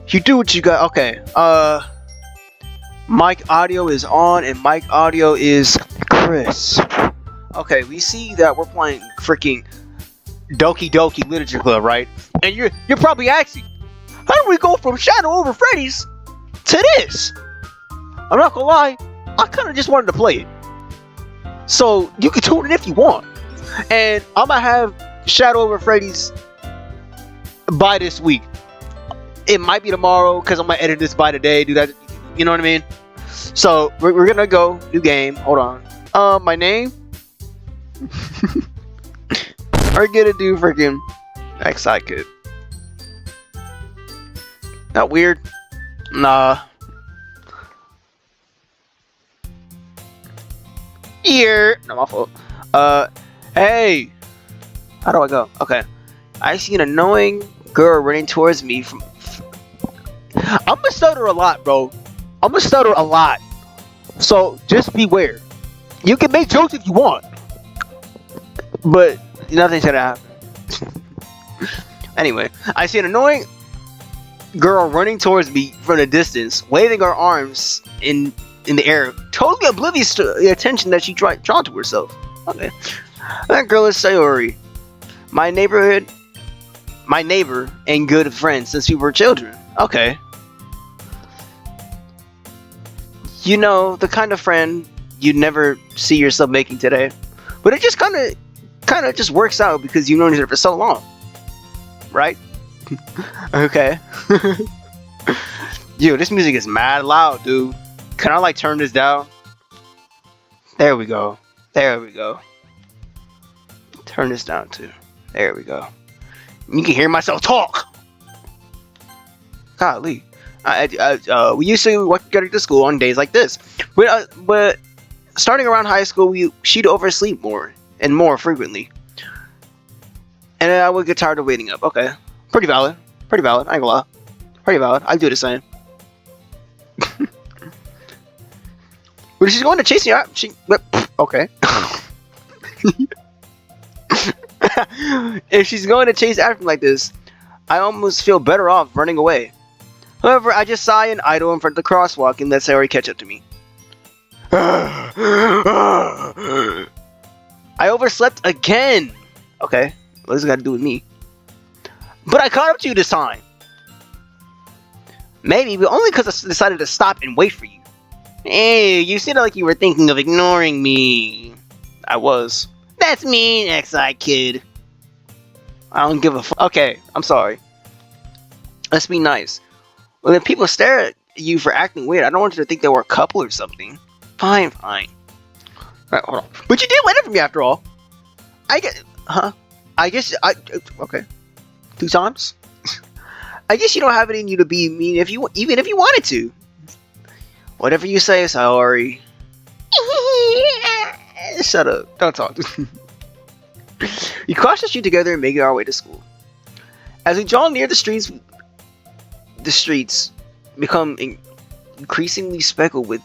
You do what you got. Okay. Mic audio is on and mic audio is crisp. Okay, we see that we're playing freaking Doki Doki Literature Club, right? And you're probably asking, how do we go from Shadow over Freddy's to this? I'm not gonna lie, I kind of just wanted to play it. So you can tune in if you want. And I'm gonna have Shadow over Freddy's by this week. It might be tomorrow because I'm gonna edit this by today. Do that, you know what I mean? So we're gonna go new game. Hold on. My name. We're gonna do freaking XI Kid. Not weird. Nah. Here. No, my fault. Hey. How do I go? Okay. I see an annoying girl running towards me from. I'm gonna stutter a lot, bro. I'm gonna stutter a lot. So just beware. You can make jokes if you want, but nothing's gonna happen. Anyway, I see an annoying girl running towards me from a distance, waving her arms in the air, totally oblivious to the attention that she drawn to herself. Okay. That girl is Sayori, my neighbor and good friend since we were children. Okay. You know, the kind of friend you'd never see yourself making today. But it just kind of just works out because you've known each other for so long. Right? Okay. Yo, this music is mad loud, dude. Can I like turn this down? There we go. There we go. Turn this down too. There we go. You can hear myself talk. Golly. We used to walk together to school on days like this. But starting around high school, she'd oversleep more and more frequently. And I would get tired of waiting up. Okay. Pretty valid. Pretty valid. I ain't gonna lie. Pretty valid. I do the same. But she's going to chase me out. Okay. If she's going to chase after me like this, I almost feel better off running away. However, I just sigh and idle in front of the crosswalk and let Sayori catch up to me. I overslept again. Okay, what does it got to do with me? But I caught up to you this time. Maybe, but only because I decided to stop and wait for you. Hey, you sounded like you were thinking of ignoring me. I was. That's me, XI Kid. I don't give a fuck. Okay, I'm sorry. Let's be nice. When people stare at you for acting weird, I don't want you to think they were a couple or something. Fine, fine. Alright, hold on. But you did wait for me after all. Okay. 2 times? I guess you don't have it in you to be mean even if you wanted to. Whatever you say, Sayori. Shut up. Don't talk. We cross the street together and make our way to school. As we jog near the streets become increasingly speckled with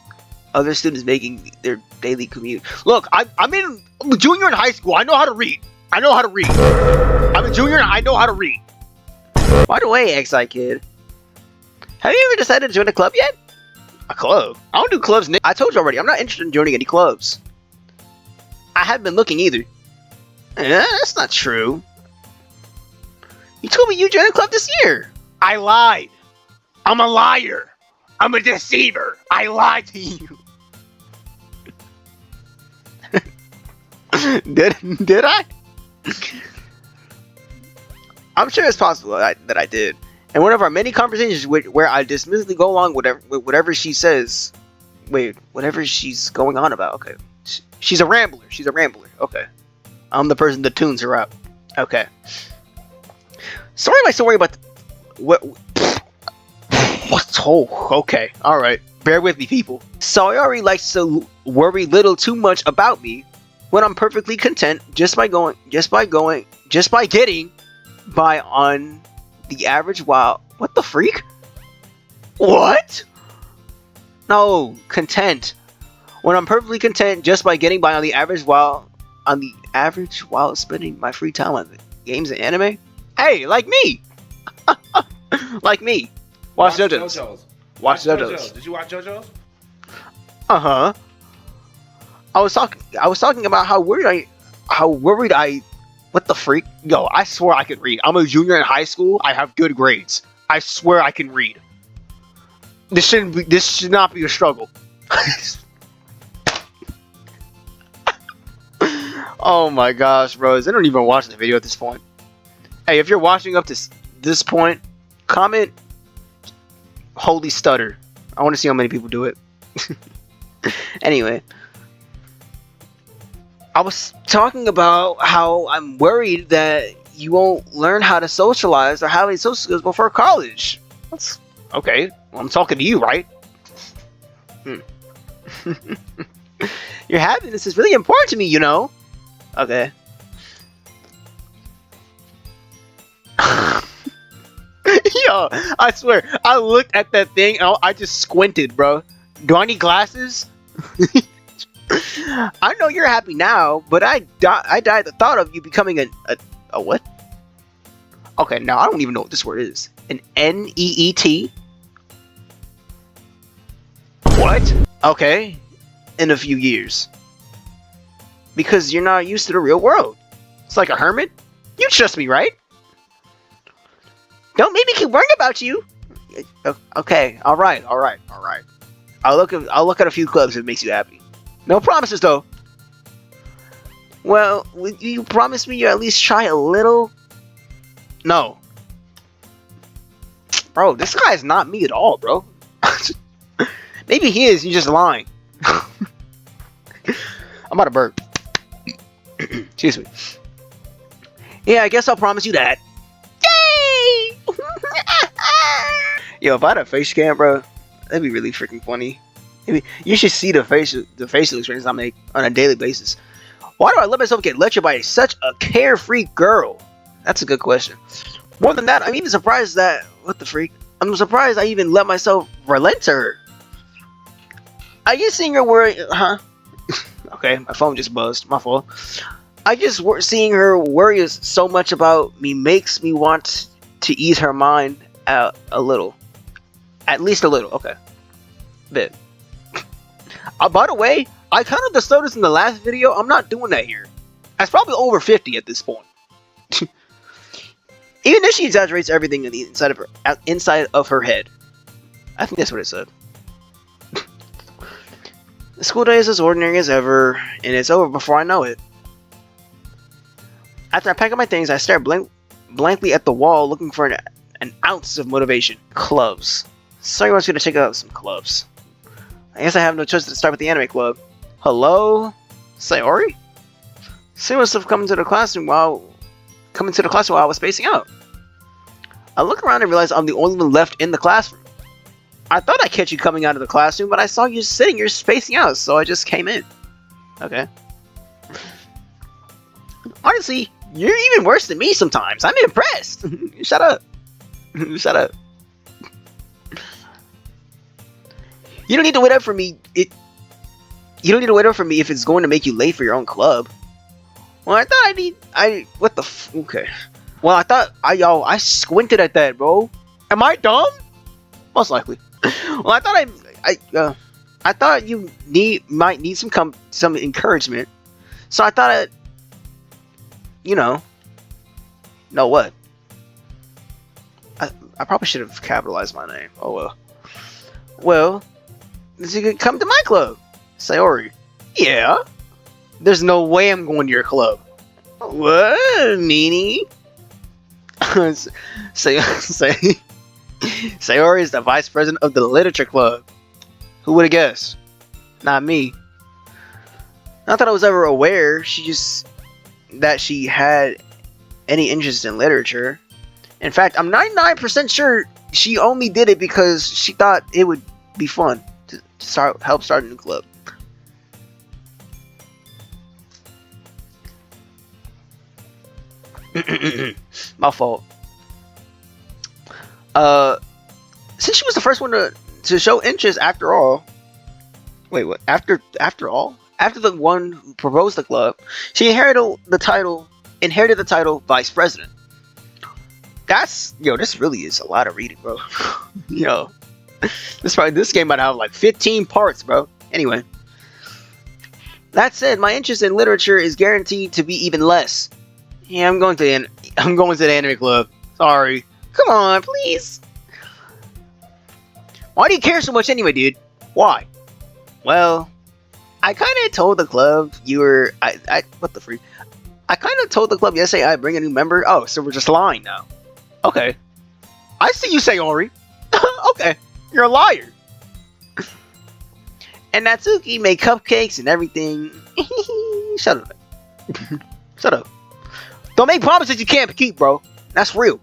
other students making their daily commute. Look, I'm a junior in high school. I know how to read. I'm a junior and I know how to read. By the way, XI Kid, have you ever decided to join a club yet? A club? I don't do clubs, Nick. I told you already, I'm not interested in joining any clubs. I haven't been looking either. That's not true. You told me you joined a club this year. I lied. I'm a liar. I'm a deceiver. I lied to you. Did I? I'm sure it's possible that I did. And one of our many conversations where I dismissively go along with whatever she says. Wait, whatever she's going on about. Okay. She's a rambler. Okay. I'm the person that tunes her out. Okay. Sorry am I so worried about okay. Alright. Bear with me, people. Sayori likes to worry little too much about me when I'm perfectly content just by getting by on the average while. What the freak? What? No, content. When I'm perfectly content just by getting by on the average while spending my free time on games and anime. Hey, like me. Like me. Watch JoJo's. Watch JoJo's. Did you watch JoJo's? Uh-huh. I was talking about how worried I what the freak? Yo, I swear I can read. I'm a junior in high school. I have good grades. I swear I can read. This should not be a struggle. Oh my gosh, bros. They don't even watch the video at this point. Hey, if you're watching up to this point, comment holy stutter. I want to see how many people do it. Anyway, I was talking about how I'm worried that you won't learn how to socialize or have any social skills before college. That's okay. Well, I'm talking to you, right? Your happiness is really important to me, you know. Okay. Yo, I swear, I looked at that thing and I just squinted, bro. Do I need glasses? I know you're happy now, but I died at the thought of you becoming a what? Okay, now I don't even know what this word is. An NEET? What? Okay, in a few years. Because you're not used to the real world. It's like a hermit. You trust me, right? Don't make me keep worrying about you. Okay, all right. I'll look at a few clubs if it makes you happy. No promises though. Well, would you promise me you at least try a little? No. Bro, this guy is not me at all, bro. Maybe he is, you're just lying. I'm about to burp. Excuse me. Yeah, I guess I'll promise you that. Yay! Yo, if I had a face cam, bro, that'd be really freaking funny. Maybe you should see the facial experience I make on a daily basis. Why do I let myself get lectured by such a carefree girl? That's a good question. More than that, I'm even surprised that what the freak? I'm surprised I even let myself relent to her. I just seeing her worry, huh? Okay, my phone just buzzed. My fault. I just seeing her worry so much about me makes me want to ease her mind out a little. At least a little. Okay. Bit. By the way, I counted the stutters in the last video. I'm not doing that here. That's probably over 50 at this point. Even if she exaggerates everything in the inside of her head. I think that's what it said. The school day is as ordinary as ever, and it's over before I know it. After I pack up my things, I stare blankly at the wall, looking for an ounce of motivation. Clubs. So everyone's gonna check out some clubs. I guess I have no choice to start with the anime club. Hello, Sayori? She must have come into the classroom while I was spacing out. I look around and realize I'm the only one left in the classroom. I thought I'd catch you coming out of the classroom, but I saw you sitting here spacing out, so I just came in. Okay. Honestly, you're even worse than me sometimes. I'm impressed. Shut up. Shut up. You don't need to wait up for me. You don't need to wait up for me if it's going to make you late for your own club. Well, I thought what the okay. Well, I squinted at that, bro. Am I dumb? Most likely. Well, I thought you might need some encouragement. So I thought know what? I probably should have capitalized my name. Oh well. Well, you could come to my club, Sayori. Yeah. There's no way I'm going to your club. What, meanie? Sayori is the vice president of the literature club. Who would have guessed? Not me. Not that I was ever aware that she had any interest in literature. In fact, I'm 99% sure she only did it because she thought it would be fun to help start a new club. My fault. Since she was the first one to show interest after all. Wait, what? After all? After the one who proposed the club, she inherited the title vice president. This really is a lot of reading, bro. Yo, this game might have like 15 parts, bro. Anyway, that said, my interest in literature is guaranteed to be even less. Yeah, I'm going to the anime club. Sorry. Come on, please. Why do you care so much anyway, dude? Why? Well, I kind of told the club you were. What the freak? I kind of told the club yesterday I'd bring a new member. Oh, so we're just lying now. Okay. I see you, Sayori. Okay, you're a liar. And Natsuki made cupcakes and everything. Shut up. Shut up. Don't make promises you can't keep, bro. That's real.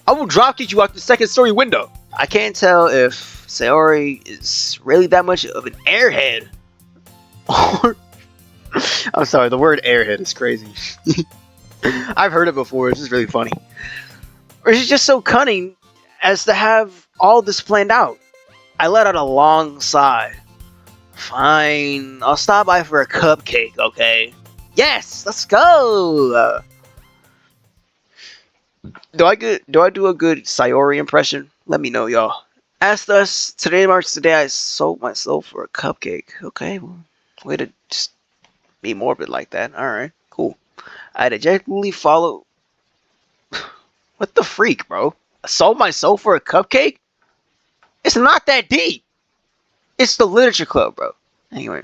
I will drop kick you out the second story window. I can't tell if Sayori is really that much of an airhead. Or... I'm sorry, the word airhead is crazy. I've heard it before, it's just really funny. Or she's just so cunning as to have all this planned out. I let out a long sigh. Fine, I'll stop by for a cupcake, okay? Yes, let's go! Do I do a good Sayori impression? Let me know, y'all. As thus, today marks the day I sold myself for a cupcake. Okay, well, way to just be morbid like that. Alright, cool. I dejectedly follow... What the freak, bro? I sold myself for a cupcake? It's not that deep. It's the literature club, bro. Anyway.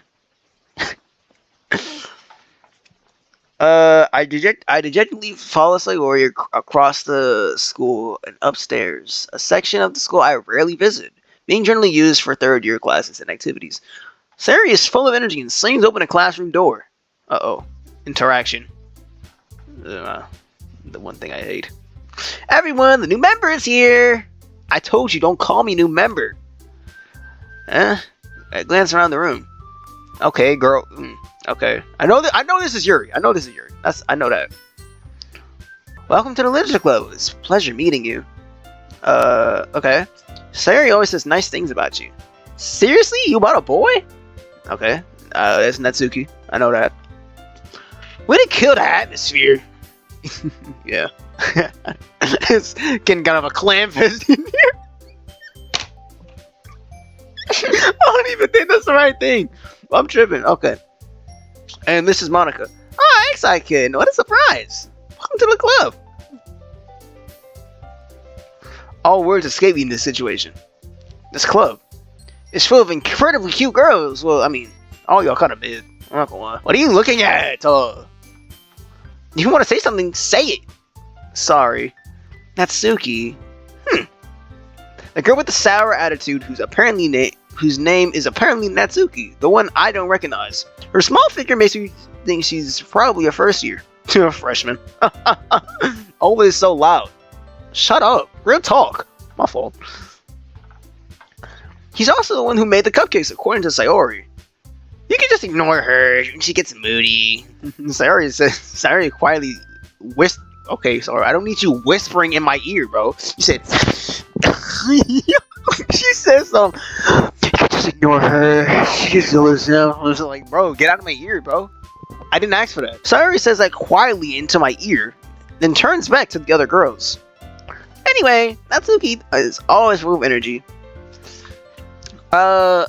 I dejectedly follow Sayori across the school and upstairs, a section of the school I rarely visit, being generally used for third-year classes and activities. Sayori is full of energy and slings open a classroom door. Uh-oh. Interaction. The one thing I hate. Everyone, the new member is here! I told you, don't call me new member. I glance around the room. Okay, girl. Okay. I know this is Yuri. I know that. Welcome to the literature club. It's a pleasure meeting you. Okay. Sayori always says nice things about you. Seriously? You about a boy? Okay. That's Natsuki. I know that. Way to kill the atmosphere. Yeah. It's getting kind of a clam fest in here. I don't even think that's the right thing. I'm tripping. Okay. And this is Monica. Oh, X-I Kid. What a surprise. Welcome to the club. All words escape me in this situation. This club is full of incredibly cute girls. Well, I mean, all y'all kind of mid. I'm not gonna lie. What are you looking at? You want to say something? Say it. Sorry. Natsuki. The girl with the sour attitude whose name is apparently Natsuki, the one I don't recognize. Her small figure makes me think she's probably a first year. A freshman. Always so loud. Shut up. Real talk. My fault. He's also the one who made the cupcakes, according to Sayori. You can just ignore her. She gets moody. Sayori quietly whispers. Okay, sorry. I don't need you whispering in my ear, bro. You said. She says something. You can just ignore her. She just goes down. I was like, bro, get out of my ear, bro. I didn't ask for that. Sayori says that quietly into my ear, then turns back to the other girls. Anyway, Natsuki is always full of energy. And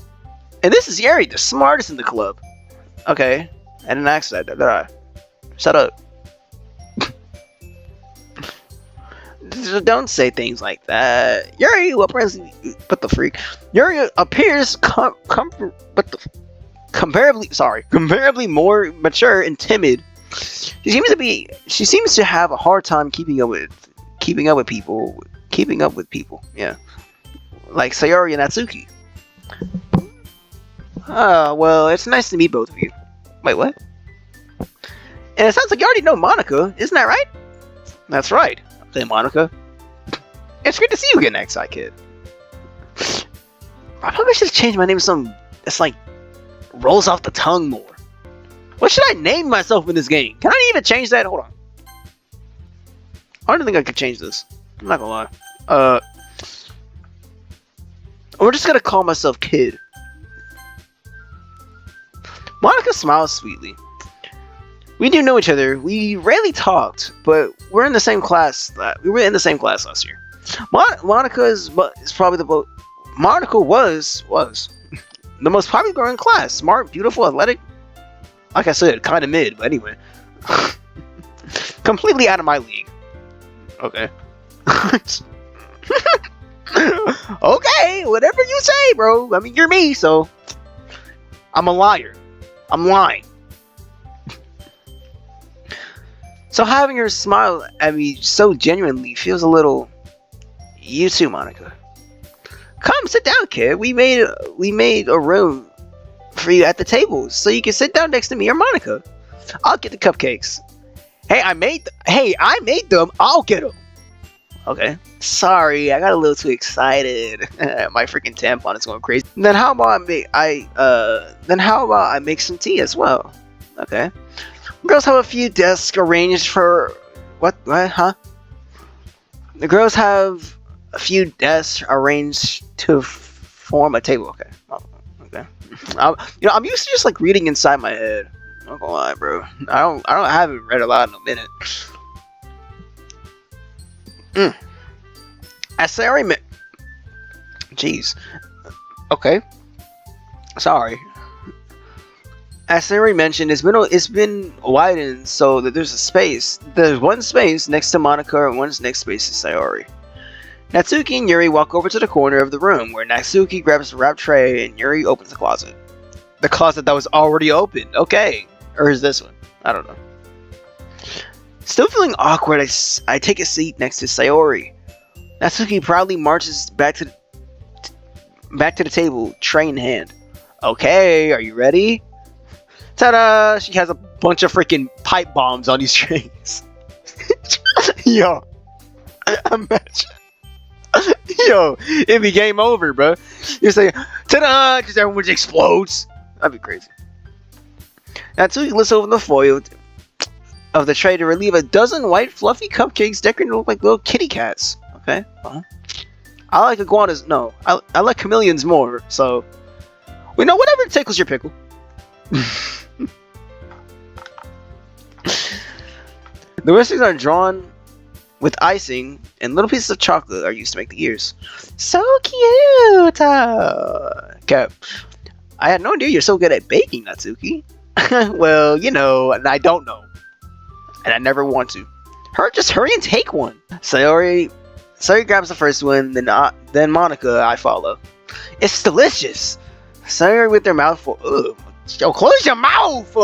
this is Yuri, the smartest in the club. Okay, I didn't ask that, did I? Shut up. Don't say things like that. Yuri, what the freak? Yuri appears comparably more mature and timid. She seems to have a hard time keeping up with people. Yeah, like Sayori and Natsuki. Well, it's nice to meet both of you. Wait, what? And it sounds like you already know Monica, isn't that right? That's right. Okay, Monica. It's great to see you again, X-I Kid. I probably should change my name to something that's like rolls off the tongue more. What should I name myself in this game? Can I even change that? Hold on. I don't think I could change this. I'm not gonna lie. We're just gonna call myself Kid. Monica smiles sweetly. We do know each other. We rarely talked, but we're in the same class. We were in the same class last year. Monica is probably Monica was the most popular girl in class. Smart, beautiful, athletic. Like I said, kind of mid, but anyway. Completely out of my league. Okay. Okay, whatever you say, bro. I mean, you're me, so I'm a liar. I'm lying. So having her smile at me so genuinely feels a little. You too, Monica. Come sit down, kid. We made a room for you at the table, so you can sit down next to me or Monica. I'll get the cupcakes. Hey, I made them. I'll get them. Okay. Sorry, I got a little too excited. My freaking tampon is going crazy. Then how about I make some tea as well? Okay. Girls have a few desks arranged for what? Huh? The girls have a few desks arranged to form a table. Okay. Oh, okay. I'm used to just like reading inside my head. I'm not gonna lie, bro. I haven't read aloud in a minute. As Sarah Jeez. Okay. Sorry. As Sarah mentioned, it's been widened so that there's one space next to Monica and one next space to Sayori. Natsuki and Yuri walk over to the corner of the room where Natsuki grabs the wrap tray and Yuri opens the closet. The closet that was already opened. Okay. Or is this one? I don't know. Still feeling awkward, I take a seat next to Sayori. Natsuki proudly marches back to the table, tray in hand. Okay, are you ready? Ta-da! She has a bunch of freaking pipe bombs on these trays. Yo, imagine. Yo, it'd be game over, bro. You say, ta-da! Because everyone just explodes. That'd be crazy. Natsuki lifts over the foil of the tray to relieve a dozen white fluffy cupcakes decorated to look like little kitty cats. Okay. I like iguanas. No, I like chameleons more. So, whatever tickles your pickle. The wristlings are drawn with icing, and little pieces of chocolate are used to make the ears. So cute! Okay. I had no idea you're so good at baking, Natsuki. Well, and I don't know. And I never want to. Just hurry and take one. Sayori grabs the first one, then Monica, I follow. It's delicious. Sayori with their mouth full. Ugh. Yo, close your mouth!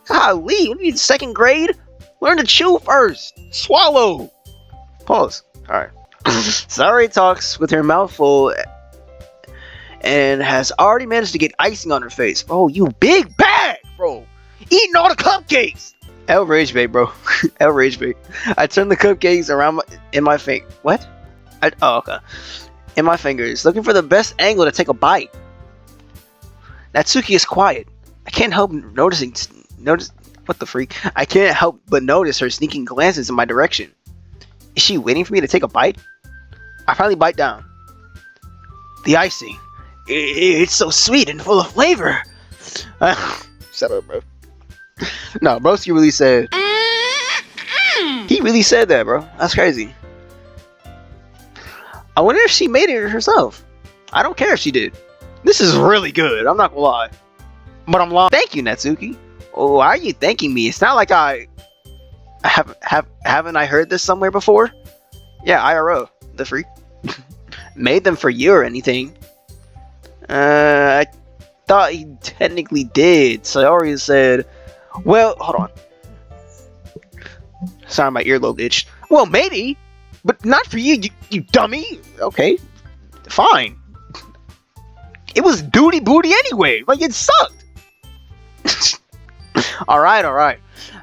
Golly, what are you in second grade? Learn to chew first. Swallow. Pause. Alright. Sayori talks with her mouth full and has already managed to get icing on her face. Bro, you big bag, bro. Eating all the cupcakes. L rage bait, bro. L rage bait. I turn the cupcakes around in my finger. What? Okay. In my fingers, looking for the best angle to take a bite. Natsuki is quiet. I can't help notice what the freak? I can't help but notice her sneaking glances in my direction. Is she waiting for me to take a bite? I finally bite down. The icing. It's so sweet and full of flavor. Shut up, bro. No, broski really said. He really said that, bro. That's crazy. I wonder if she made it herself. I don't care if she did. This is really good. I'm not gonna lie. But I'm lying. Thank you, Natsuki. Oh, why are you thanking me? It's not like haven't I heard this somewhere before? Yeah, IRO. The freak. Made them for you or anything. I thought he technically did. Sayori said, well, hold on. Sorry, my earlobe itched. Well, maybe, but not for you, you dummy. Okay, fine. It was duty booty anyway. Like, it sucked. Alright.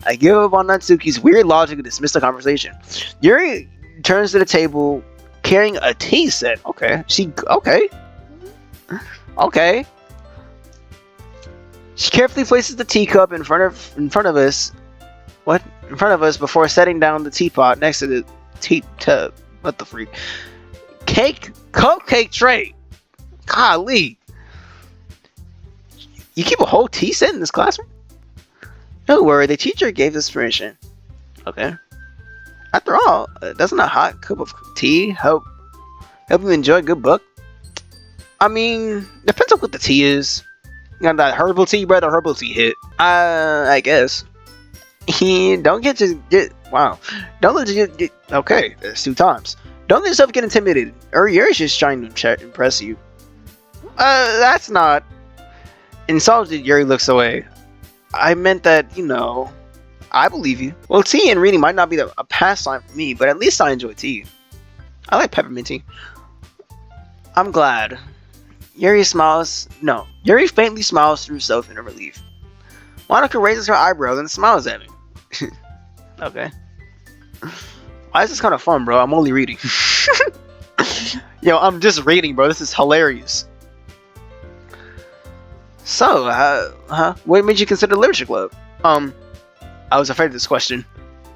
I give up on Natsuki's weird logic and dismiss the conversation. Yuri turns to the table carrying a tea set. Okay. Okay. She carefully places the teacup in front of us. What? In front of us before setting down the teapot next to the tea tub. What the freak? Cupcake tray. Golly. You keep a whole tea set in this classroom? Don't worry, the teacher gave us permission. Okay. After all, doesn't a hot cup of tea help you enjoy a good book? I mean, depends on what the tea is. You got that herbal tea, brother. Herbal tea hit. I guess. Don't get to get. Wow. Don't let you get. Okay, that's 2 times. Don't let yourself get intimidated, or you're just trying to impress you. That's not. Insulted, Yuri looks away. I meant that, you know, I believe you. Well, tea and reading might not be a pastime for me, but at least I enjoy tea. I like peppermint tea. I'm glad. Yuri smiles. No, Yuri faintly smiles to herself in her relief. Monica raises her eyebrows and smiles at me. Okay. Why is this kind of fun, bro? I'm only reading. Yo, I'm just reading, bro. This is hilarious. So, what made you consider literature club? I was afraid of this question.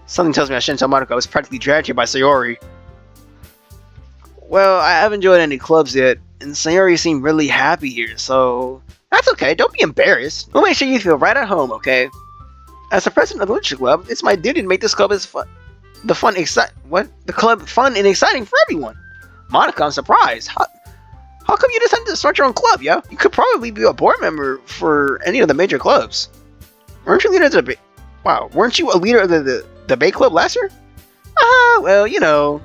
Something tells me I shouldn't tell Monica I was practically dragged here by Sayori. Well, I haven't joined any clubs yet, and Sayori seemed really happy here, so that's okay. Don't be embarrassed. We'll make sure you feel right at home, okay? As the president of the literature club, it's my duty to make this club as fun. The club fun and exciting for everyone. Monica, I'm surprised. How come you decided to start your own club, yo? You could probably be a board member for any of the major clubs. Weren't you leader of the debate? Wow, weren't you a leader of the debate club last year? Well, you know.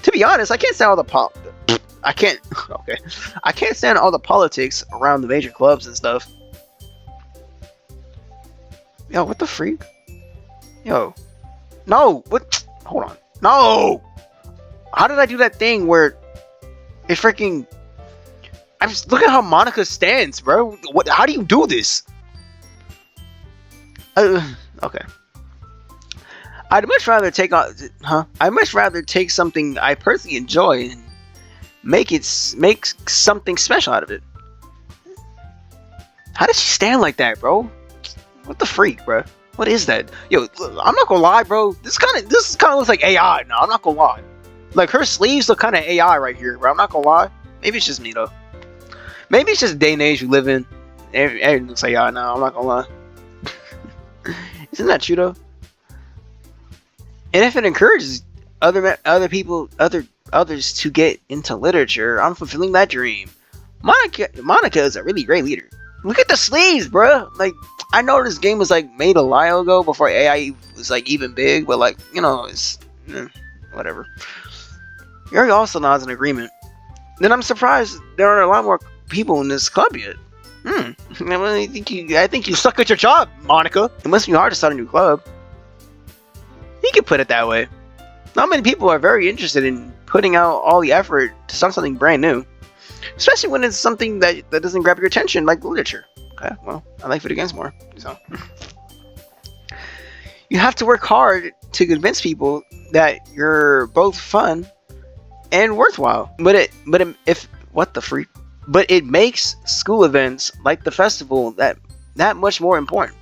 To be honest, I can't stand all the I can't stand all the politics around the major clubs and stuff. Yo, what the freak? Yo. No, what? Hold on. No! How did I do that thing where it freaking... look at how Monica stands, bro. How do you do this? Okay. I'd much rather take something I personally enjoy and make something special out of it. How does she stand like that, bro? What the freak, bro? What is that? Yo, I'm not gonna lie, bro. This kind of looks like AI. No, I'm not gonna lie. Like her sleeves look kind of AI right here, bro. I'm not gonna lie. Maybe it's just me though. Maybe it's just the day and age we live in. Everything looks like AI now. I'm not gonna lie. Isn't that true though? And if it encourages others to get into literature, I'm fulfilling that dream. Monica is a really great leader. Look at the sleeves, bro. Like, I know this game was like made a while ago before AI was like even big, but like, you know, it's whatever. Yuri also nods in agreement. Then I'm surprised there aren't a lot more people in this club yet. I think you suck at your job, Monica. It must be hard to start a new club. You can put it that way. Not many people are very interested in putting out all the effort to start something brand new. Especially when it's something that doesn't grab your attention, like literature. Okay, well, I like video games more, so. You have to work hard to convince people that you're both fun and worthwhile. But it makes school events like the festival that much more important.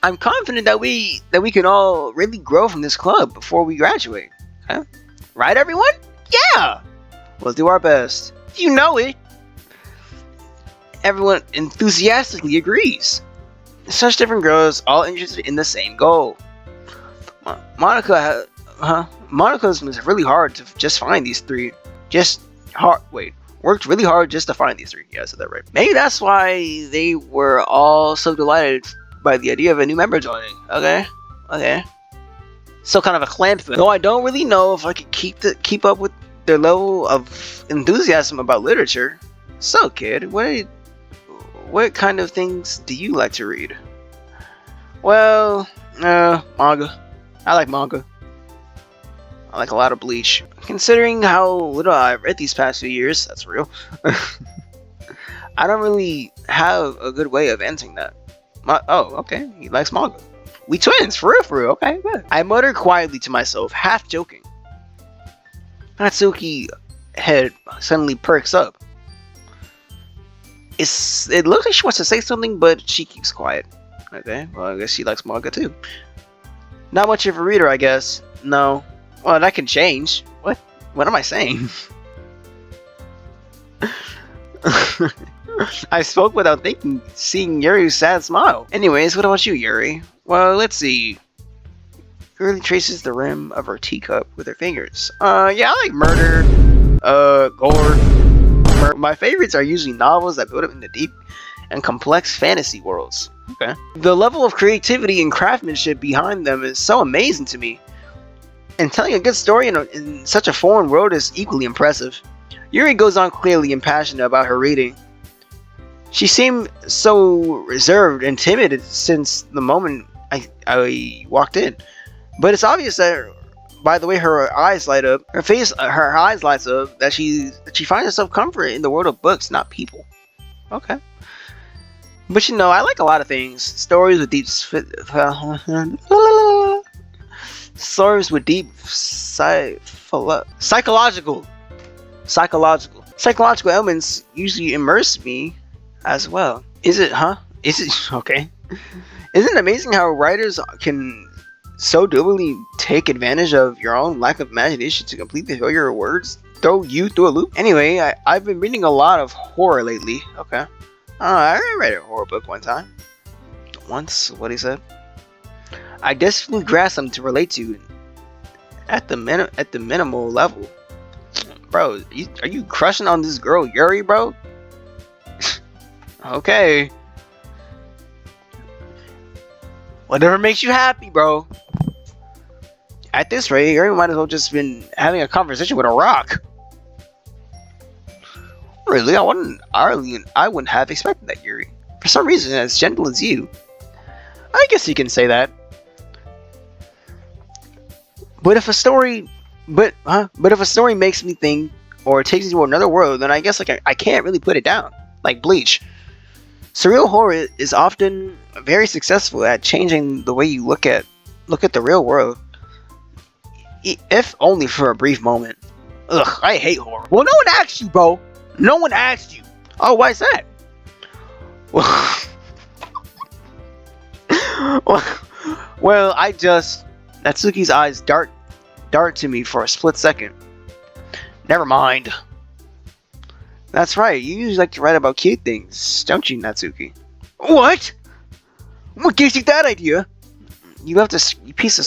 I'm confident that we can all really grow from this club before we graduate. Okay? Right, everyone? Yeah! We'll do our best. You know it. Everyone enthusiastically agrees. Such different girls, all interested in the same goal. Monica's really hard to just find these three. Worked really hard just to find these three. Yeah, I said that right. Maybe that's why they were all so delighted by the idea of a new member joining. Okay. So kind of a clan thing. Though I don't really know if I could keep up with their level of enthusiasm about literature. So, kid, what kind of things do you like to read? Well, manga. I like manga. I like a lot of Bleach. Considering how little I've read these past few years, that's real. I don't really have a good way of answering that. Okay, he likes manga. We twins, for real, okay, good. I mutter quietly to myself, half joking. Natsuki's head suddenly perks up. It looks like she wants to say something, but she keeps quiet. Okay, well, I guess she likes manga too. Not much of a reader, I guess. No. Well, that can change. What am I saying? I spoke without thinking, seeing Yuri's sad smile. Anyways, what about you, Yuri? Well, let's see. Yuri traces the rim of her teacup with her fingers. Yeah, I like murder, gore. My favorites are usually novels that build up into deep and complex fantasy worlds. Okay. The level of creativity and craftsmanship behind them is so amazing to me. And telling a good story in such a foreign world is equally impressive. Yuri goes on clearly and passionate about her reading. She seemed so reserved and timid since the moment I walked in. But it's obvious that by the way her eyes light up, her eyes lights up, that she finds herself comfort in the world of books, not people. Okay. But you know, I like a lot of things. Stories with deep psychological elements usually immerse me as well. Is it okay? Isn't it amazing how writers can so deliberately take advantage of your own lack of imagination to completely throw your words, throw you through a loop? Anyway, I've been reading a lot of horror lately. Okay. I read a horror book one time. Once, what he said. I desperately grasped something to relate to at the minimal level. Bro, are you crushing on this girl Yuri, bro? Okay. Whatever makes you happy, bro. At this rate, Yuri might as well just been having a conversation with a rock. Really, I wouldn't have expected that, Yuri. For some reason, as gentle as you. I guess you can say that. But if a story makes me think or takes me to another world, then I guess I can't really put it down. Like Bleach. Surreal horror is often very successful at changing the way you look at the real world. If only for a brief moment. Ugh, I hate horror. Well, no one asked you, bro. No one asked you. Oh, why is that? Well, Natsuki's eyes dart to me for a split second. Never mind. That's right, you usually like to write about cute things, don't you, Natsuki? What? What gives you that idea? You left a piece of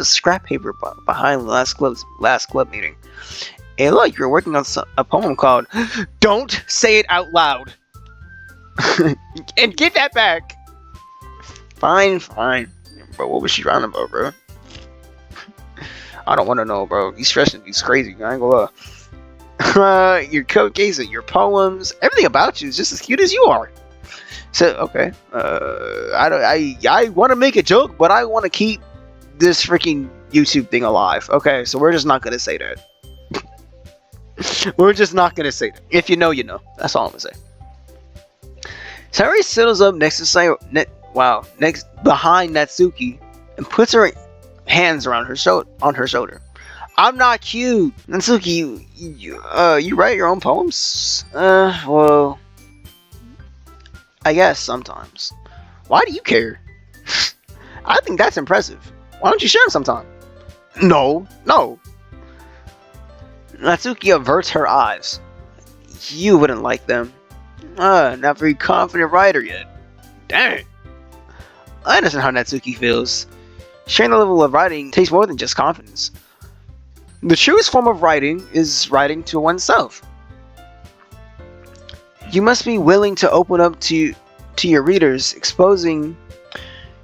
scrap paper behind the last club meeting. Hey, look, you're working on a poem called "Don't Say It Out Loud." And get that back. Fine. Bro, what was she writing about, bro? I don't want to know, bro. He's stressing. He's crazy. I ain't gonna lie. Your cupcakes and your poems, everything about you is just as cute as you are. So, okay. I want to make a joke, but I want to keep this freaking YouTube thing alive. Okay, so we're just not gonna say that. We're just not gonna say that. If you know, you know. That's all I'm gonna say. Sayori settles up next to behind Natsuki and puts her hands around her shoulder. I'm not cute, Natsuki. You write your own poems? Well, I guess sometimes. Why do you care? I think that's impressive. Why don't you share them sometime? No. Natsuki averts her eyes. You wouldn't like them. Not very confident writer yet. Dang. I understand how Natsuki feels. Sharing the level of writing takes more than just confidence. The truest form of writing is writing to oneself. You must be willing to open up to your readers, exposing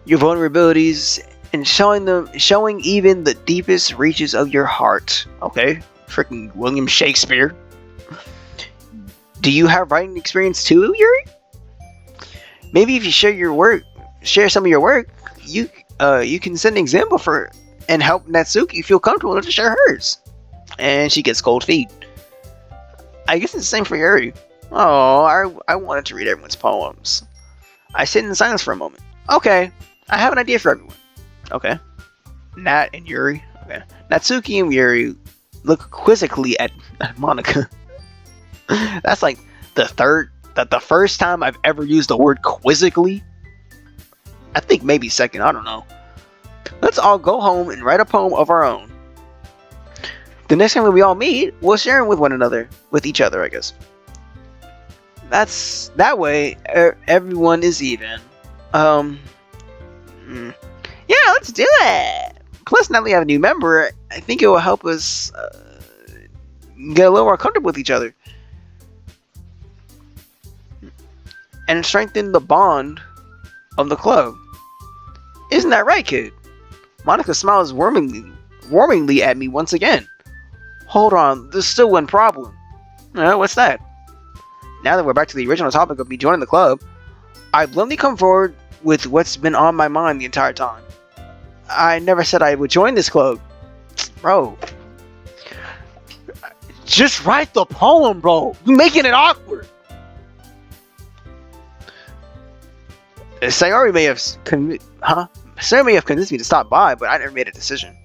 your vulnerabilities and showing even the deepest reaches of your heart. Okay, freaking William Shakespeare. Do you have writing experience too, Yuri? Maybe if you share some of your work, you can set an example for and help Natsuki feel comfortable enough to share hers. And she gets cold feet. I guess it's the same for Yuri. Oh, I wanted to read everyone's poems. I sit in silence for a moment. Okay, I have an idea for everyone. Okay. Nat and Yuri. Okay. Natsuki and Yuri look quizzically at Monika. That's like the first time I've ever used the word quizzically. I think maybe second, I don't know. Let's all go home and write a poem of our own. The next time we all meet, we'll share them with each other, I guess. that way everyone is even. Yeah, let's do it. Plus, now that we have a new member, I think it will help us get a little more comfortable with each other and strengthen the bond of the club. Isn't that right, kid? Monica smiles warmingly at me once again. Hold on, there's still one problem. What's that? Now that we're back to the original topic of me joining the club, I bluntly come forward with what's been on my mind the entire time. I never said I would join this club. Bro. Just write the poem, bro. You're making it awkward. Sayori may have convinced me to stop by, but I never made a decision.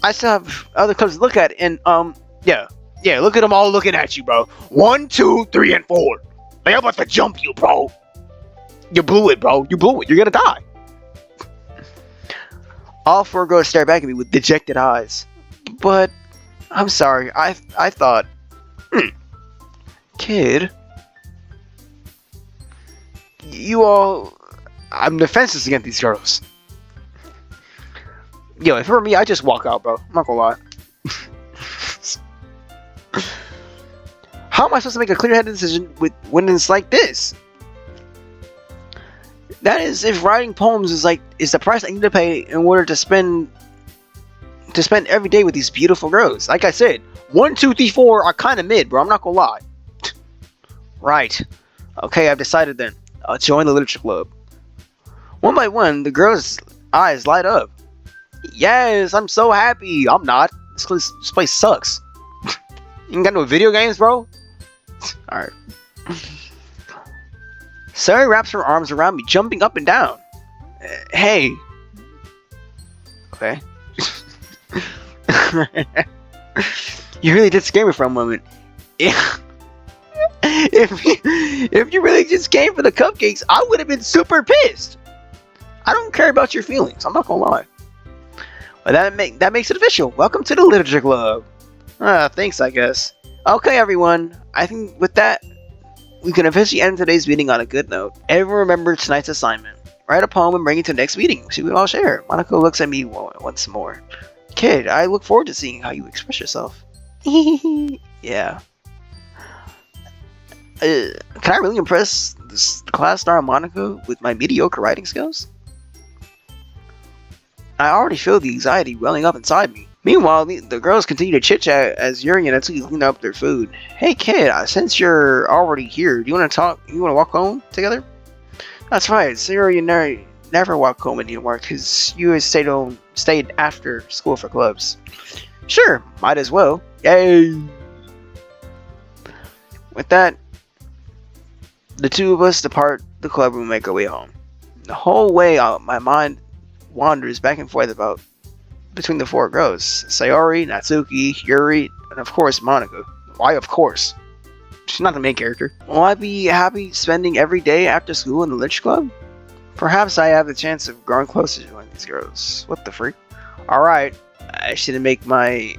I still have other clubs to look at, and yeah, look at them all looking at you, bro. 1, 2, 3, and 4. They're about to jump you, bro. You blew it, bro. You blew it. You're gonna die. All 4 girls stare back at me with dejected eyes. But I'm sorry. I thought, kid, you all. I'm defenseless against these girls. Yo, if it were me, I'd just walk out, bro. I'm not gonna lie. How am I supposed to make a clear-headed decision when it's like this? That is, if writing poems is the price I need to pay in order to spend every day with these beautiful girls. Like I said, 1, 2, 3, 4 are kind of mid, bro. I'm not gonna lie. Right. Okay, I've decided then. I'll join the literature club. One by one, the girls' eyes light up. Yes, I'm so happy. I'm not. This place sucks. You ain't got no video games, bro? Alright. Sari wraps her arms around me, jumping up and down. Hey. Okay. You really did scare me for a moment. If you really just came for the cupcakes, I would have been super pissed. I don't care about your feelings. I'm not gonna lie. But that makes it official. Welcome to the literature club. Thanks, I guess. Okay, everyone. I think with that, we can officially end today's meeting on a good note. Everyone remember tonight's assignment. Write a poem and bring it to the next meeting. So we all share. Monica looks at me once more. Kid, I look forward to seeing how you express yourself. Yeah. Can I really impress this class star Monica with my mediocre writing skills? I already feel the anxiety welling up inside me. Meanwhile, the girls continue to chit-chat as Yuri and Natsuki clean up their food. Hey kid, since you're already here, do you want to talk? You want to walk home together? That's right, so Yuri never walk home anymore because you stayed after school for clubs. Sure, might as well. Yay! With that, the two of us depart the club room and make our way home. The whole way out, my mind wanders back and forth between the 4 girls. Sayori, Natsuki, Yuri, and of course Monica. Why of course? She's not the main character. Will I be happy spending every day after school in the Lich Club? Perhaps I have the chance of growing closer to one of these girls. What the freak? Alright, I just need to make the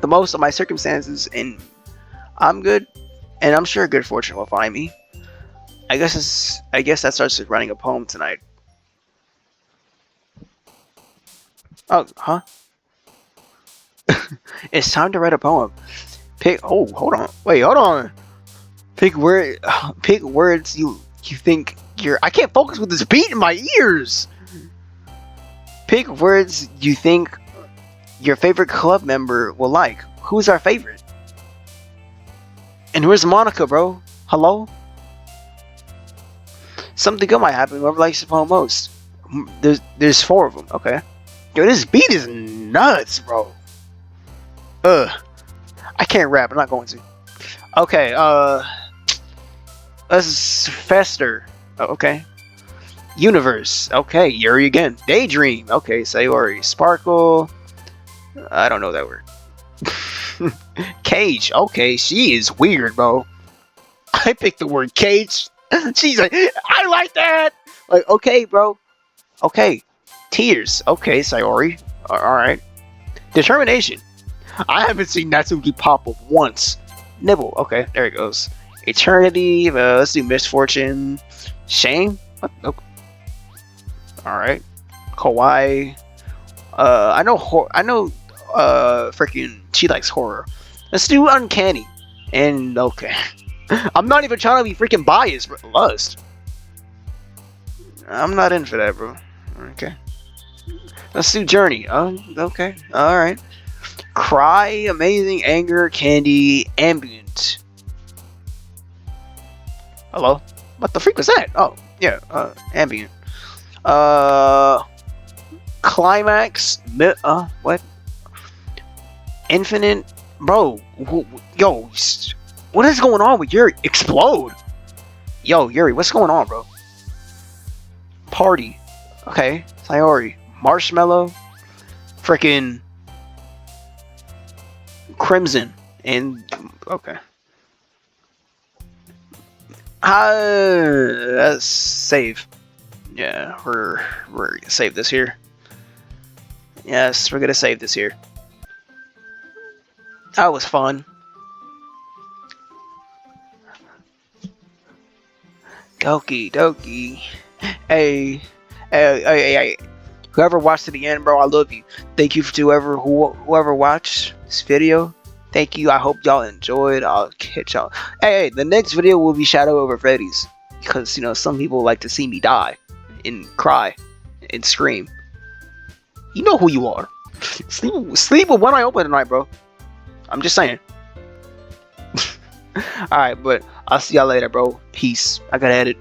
most of my circumstances, and I'm good, and I'm sure good fortune will find me. I guess that starts with writing a poem tonight. Oh, huh? It's time to write a poem. Hold on. Pick words you think I can't focus with this beat in my ears. Pick words you think your favorite club member will like. Who's our favorite? And where's Monica, bro? Hello? Something good might happen. Whoever likes the poem most. There's 4 of them. Okay. Yo, this beat is nuts, bro. I can't rap. I'm not going to. Okay. Let's Fester. Oh, okay. Universe. Okay. Yuri again. Daydream. Okay. Sayori. Sparkle. I don't know that word. Cage. Okay. She is weird, bro. I picked the word cage. She's like, I like that. Like, okay, bro. Okay. Tears. Okay, Sayori. Alright. Determination. I haven't seen Natsuki pop up once. Nibble. Okay, there it goes. Eternity. Let's do misfortune. Shame. What? Nope. All right. Kawaii. I know. Freaking. She likes horror. Let's do uncanny. And okay. I'm not even trying to be freaking biased. Lust. I'm not in for that, bro. Okay. Let's do journey. Oh, okay. All right. Cry, amazing, anger, candy, ambient. Hello? What the freak was that? Oh, yeah, ambient. Climax, what? Infinite, bro, yo, what is going on with Yuri? Explode! Yo, Yuri, what's going on, bro? Party. Okay, Sayori. Marshmallow. Frickin' Crimson. And, okay. Let's save. Yeah, we're gonna save this here. Yes, we're gonna save this here. That was fun. Doki doki. Hey. Whoever watched to the end, bro, I love you. Thank you to whoever watched this video. Thank you. I hope y'all enjoyed. I'll catch y'all. Hey, the next video will be Shadow Over Freddy's. Because, you know, some people like to see me die and cry and scream. You know who you are. Sleep with one eye open tonight, bro. I'm just saying. Alright, but I'll see y'all later, bro. Peace. I gotta edit.